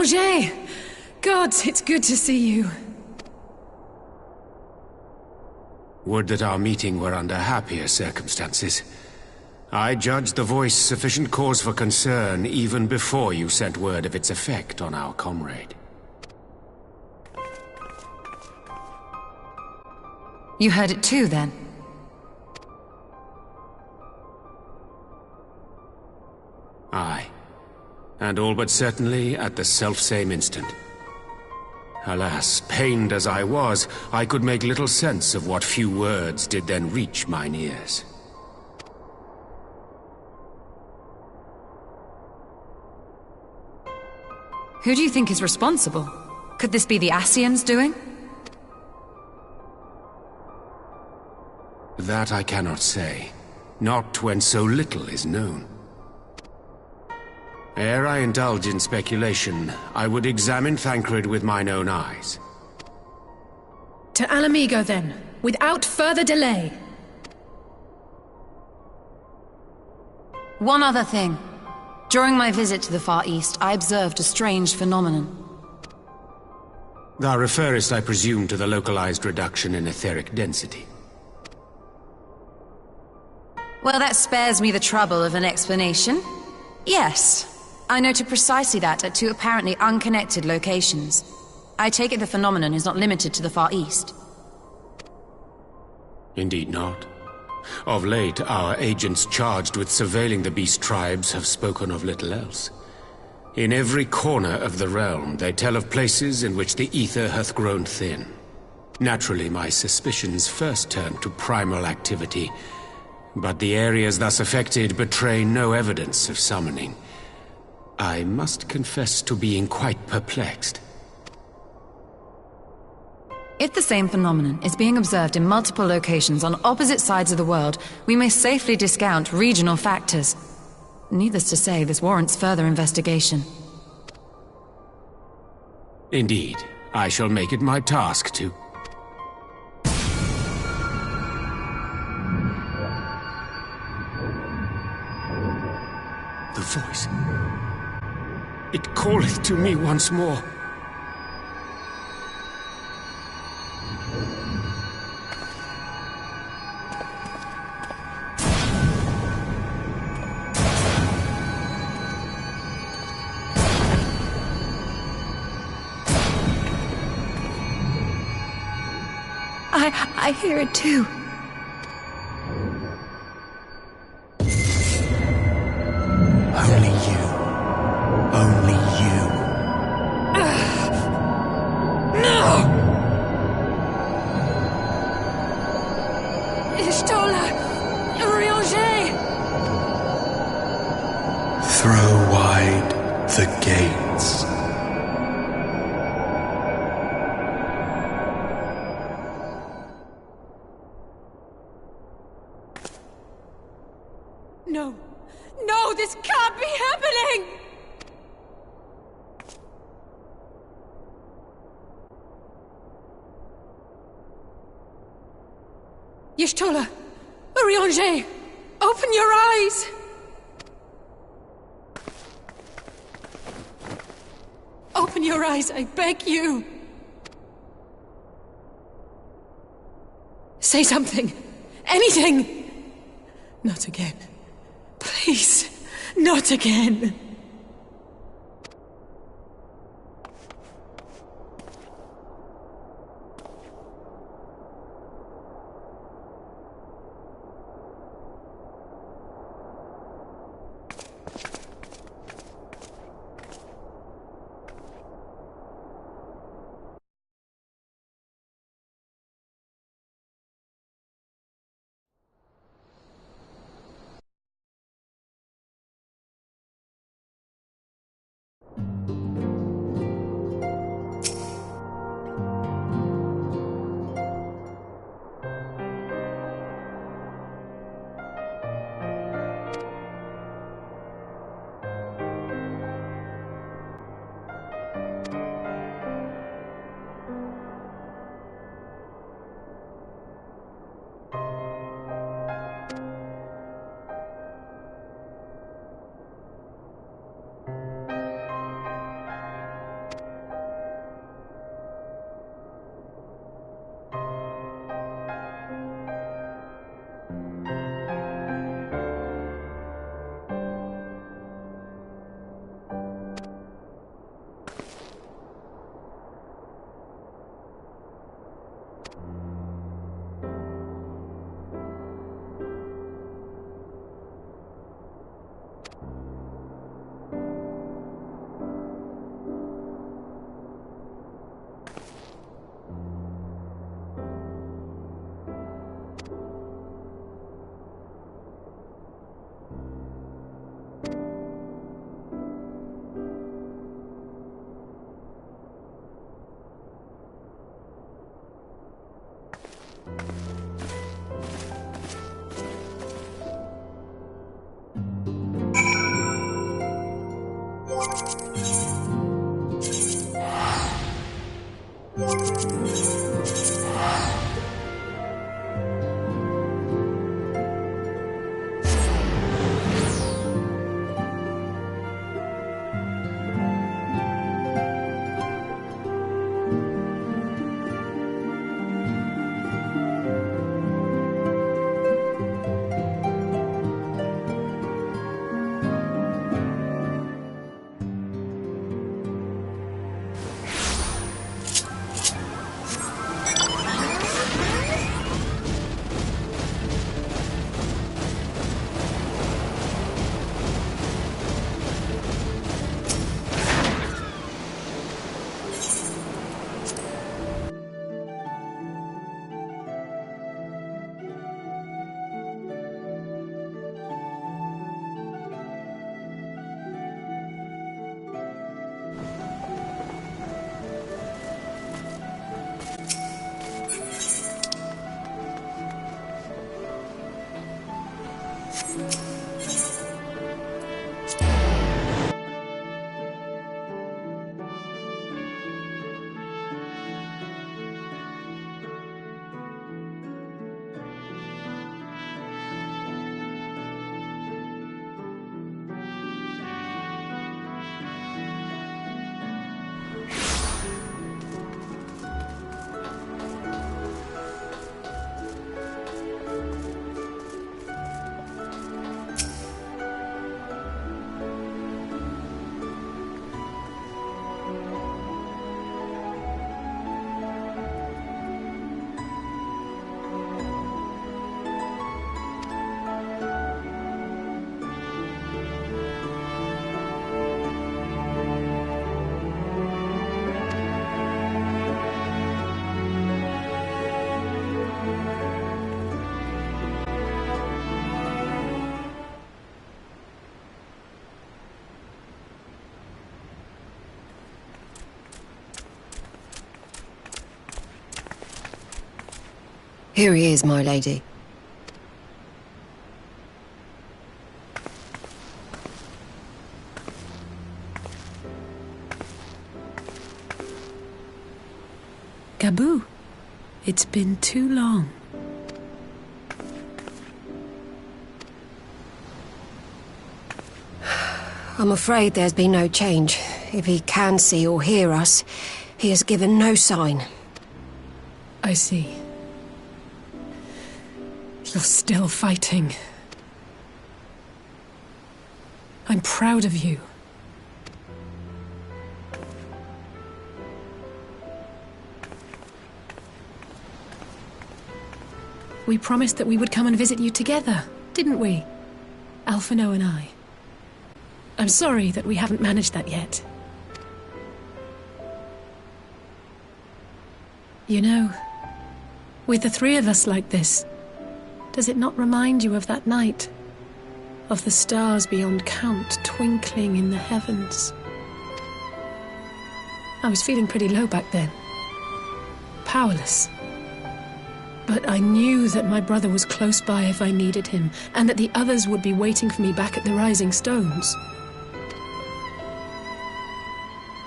Marie-Angers! Gods, it's good to see you. Would that our meeting were under happier circumstances. I judged the voice sufficient cause for concern even before you sent word of its effect on our comrade. You heard it too, then? Aye. And all but certainly at the selfsame instant. Alas, pained as I was, I could make little sense of what few words did then reach mine ears. Who do you think is responsible? Could this be the Ascians doing? That I cannot say. Not when so little is known. Ere I indulge in speculation, I would examine Thancred with mine own eyes. To Alamigo, then, without further delay. One other thing. During my visit to the Far East, I observed a strange phenomenon. Thou referrest, I presume, to the localized reduction in etheric density. Well, that spares me the trouble of an explanation. Yes, I noted precisely that at two apparently unconnected locations. I take it the phenomenon is not limited to the Far East. Indeed not. Of late, our agents charged with surveilling the beast tribes have spoken of little else. In every corner of the realm, they tell of places in which the ether hath grown thin. Naturally, my suspicions first turned to primal activity, but the areas thus affected betray no evidence of summoning. I must confess to being quite perplexed. If the same phenomenon is being observed in multiple locations on opposite sides of the world, we may safely discount regional factors. Needless to say, this warrants further investigation. Indeed, I shall make it my task to... The voice. It calleth to me once more. I hear it too. Only you. Only you. No! Ishtola! Marie-Angers! Throw wide the gates. No! No, this can't be happening! Y'shtola! Marie-Angers! Open your eyes! Open your eyes, I beg you! Say something! Anything! Not again. Please, not again. Here he is, my lady. Gabu, it's been too long. I'm afraid there's been no change. If he can see or hear us, he has given no sign. I see. You're still fighting. I'm proud of you. We promised that we would come and visit you together, didn't we? Alphino and I. I'm sorry that we haven't managed that yet. You know, with the three of us like this, does it not remind you of that night? Of the stars beyond count twinkling in the heavens? I was feeling pretty low back then. Powerless. But I knew that my brother was close by if I needed him, and that the others would be waiting for me back at the Rising Stones.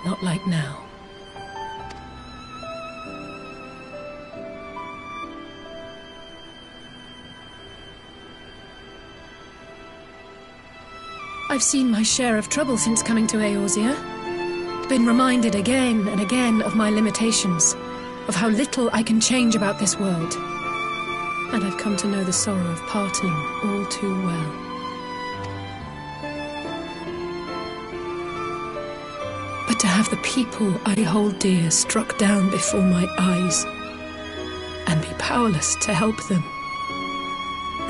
Not like now. I've seen my share of trouble since coming to Eorzea. Been reminded again and again of my limitations, of how little I can change about this world. And I've come to know the sorrow of parting all too well. But to have the people I hold dear struck down before my eyes, and be powerless to help them,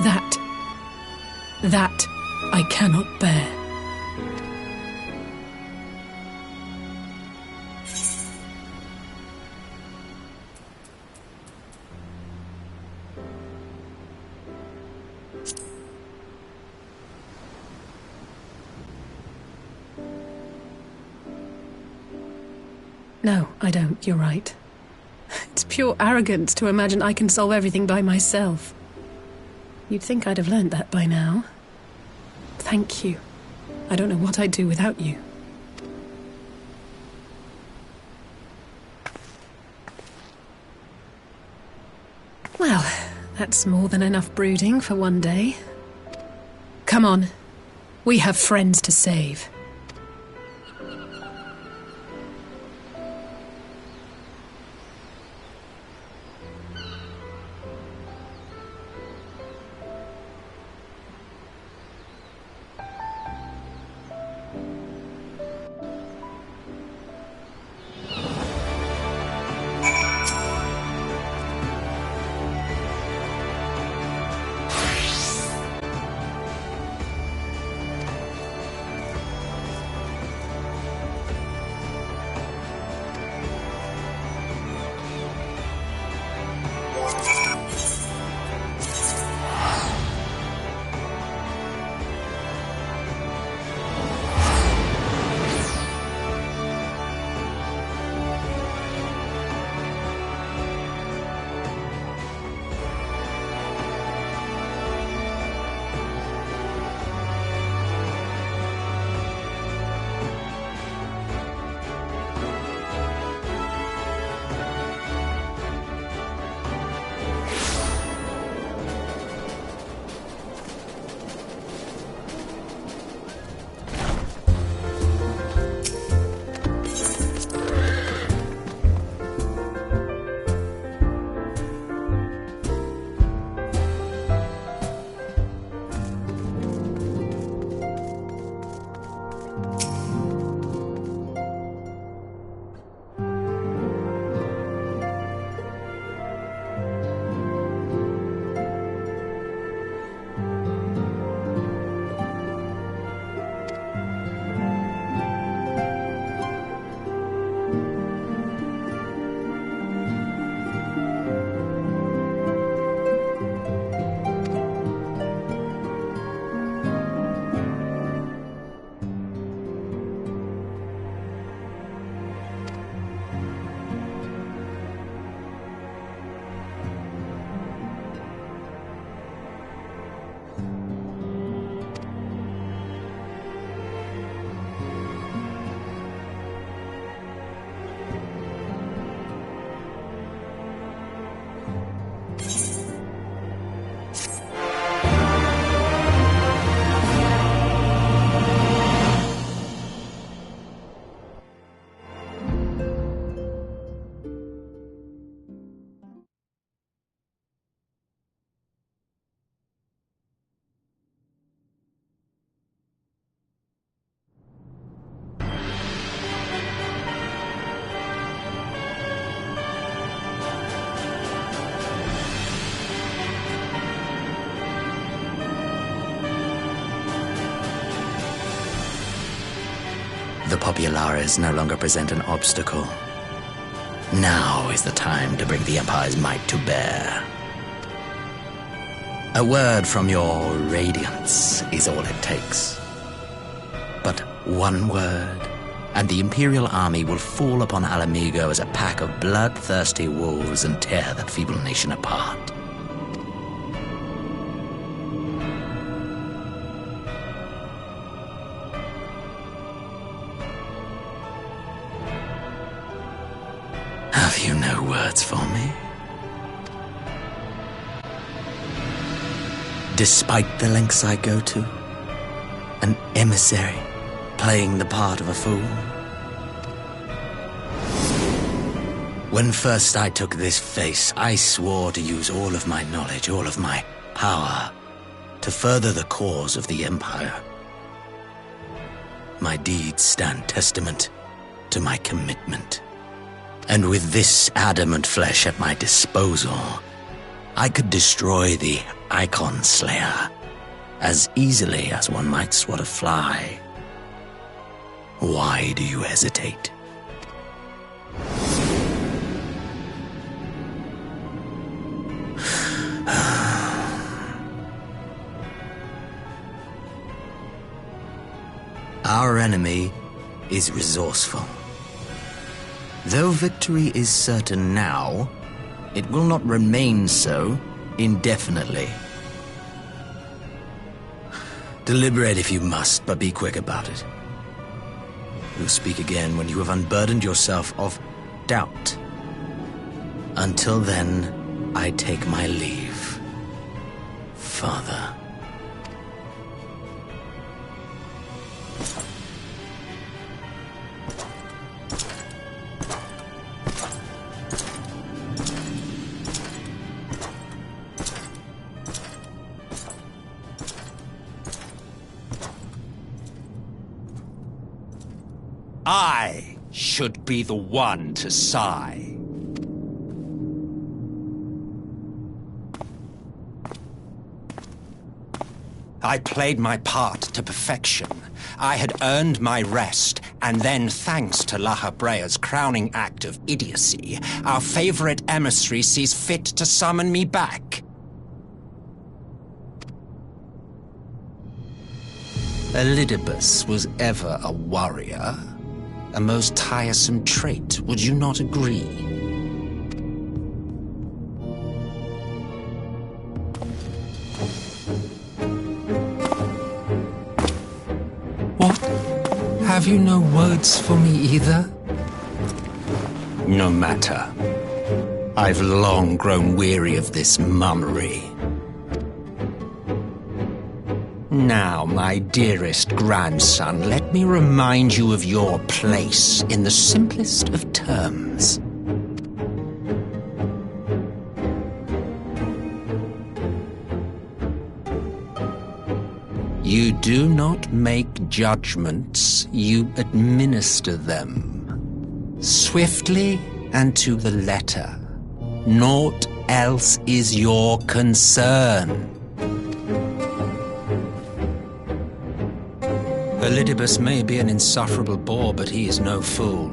that I cannot bear. No, I don't, you're right. It's pure arrogance to imagine I can solve everything by myself. You'd think I'd have learned that by now. Thank you. I don't know what I'd do without you. That's more than enough brooding for one day. Come on. We have friends to save. The Populares no longer present an obstacle. Now is the time to bring the Empire's might to bear. A word from your Radiance is all it takes. But one word, and the Imperial army will fall upon Alamigo as a pack of bloodthirsty wolves and tear that feeble nation apart. Have you no words for me? Despite the lengths I go to, an emissary playing the part of a fool. When first I took this face, I swore to use all of my knowledge, all of my power, to further the cause of the Empire. My deeds stand testament to my commitment. And with this adamant flesh at my disposal, I could destroy the Icon Slayer as easily as one might swat a fly. Why do you hesitate? Our enemy is resourceful. Though victory is certain now, it will not remain so indefinitely. Deliberate if you must, but be quick about it. We'll speak again when you have unburdened yourself of doubt. Until then, I take my leave. Father. I should be the one to sigh. I played my part to perfection. I had earned my rest, and then, thanks to La Habrea's crowning act of idiocy, our favorite emissary sees fit to summon me back. Elidibus was ever a warrior. A most tiresome trait, would you not agree? What? Have you no words for me either? No matter. I've long grown weary of this mummery. Now, my dearest grandson, let me remind you of your place in the simplest of terms. You do not make judgments, you administer them. Swiftly and to the letter. Naught else is your concern. Elidibus may be an insufferable bore, but he is no fool.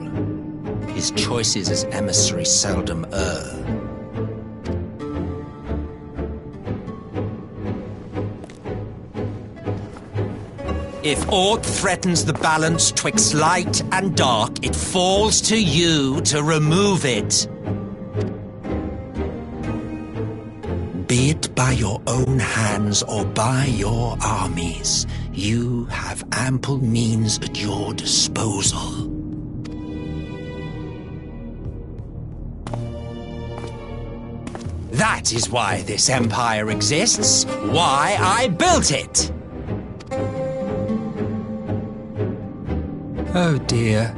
His choices as emissary seldom err. If aught threatens the balance twixt light and dark, it falls to you to remove it. Be it by your own hands or by your armies, you have ample means at your disposal. That is why this empire exists, why I built it. Oh dear,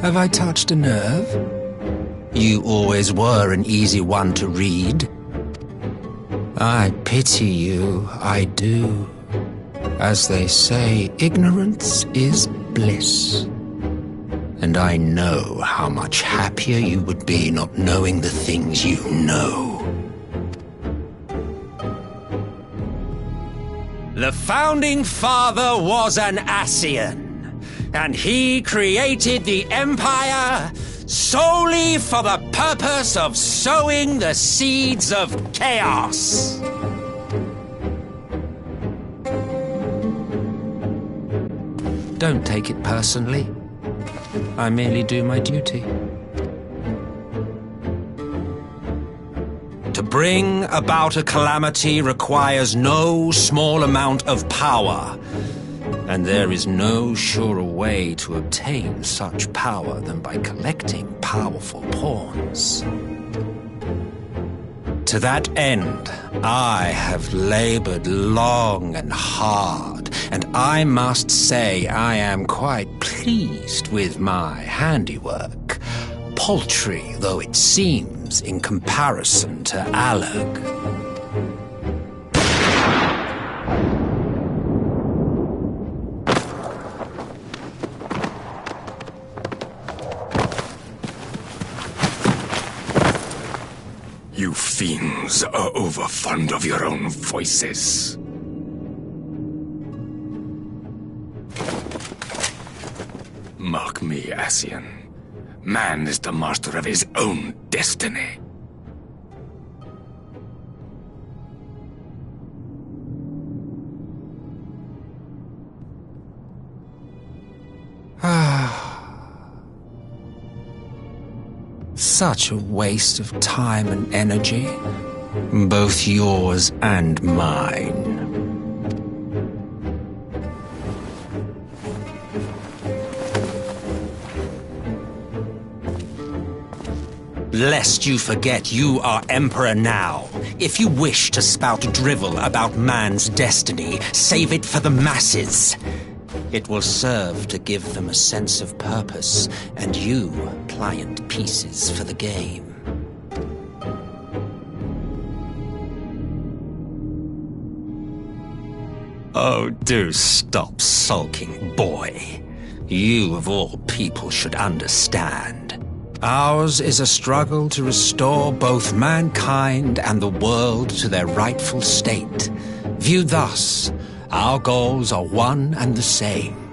have I touched a nerve? You always were an easy one to read. I pity you, I do. As they say, ignorance is bliss. And I know how much happier you would be not knowing the things you know. The Founding Father was an Ascian, and he created the Empire solely for the purpose of sowing the seeds of chaos. Don't take it personally. I merely do my duty. To bring about a calamity requires no small amount of power, and there is no surer way to obtain such power than by collecting powerful pawns. To that end, I have labored long and hard, and I must say I am quite pleased with my handiwork, paltry though it seems in comparison to Alag. You fiends are overfond of your own voices. Mark me, Ascian. Man is the master of his own destiny. Such a waste of time and energy, both yours and mine. Lest you forget you are Emperor now. If you wish to spout drivel about man's destiny, save it for the masses. It will serve to give them a sense of purpose, and you pliant pieces for the game. Oh, do stop sulking, boy. You, of all people, should understand. Ours is a struggle to restore both mankind and the world to their rightful state. Viewed thus, our goals are one and the same.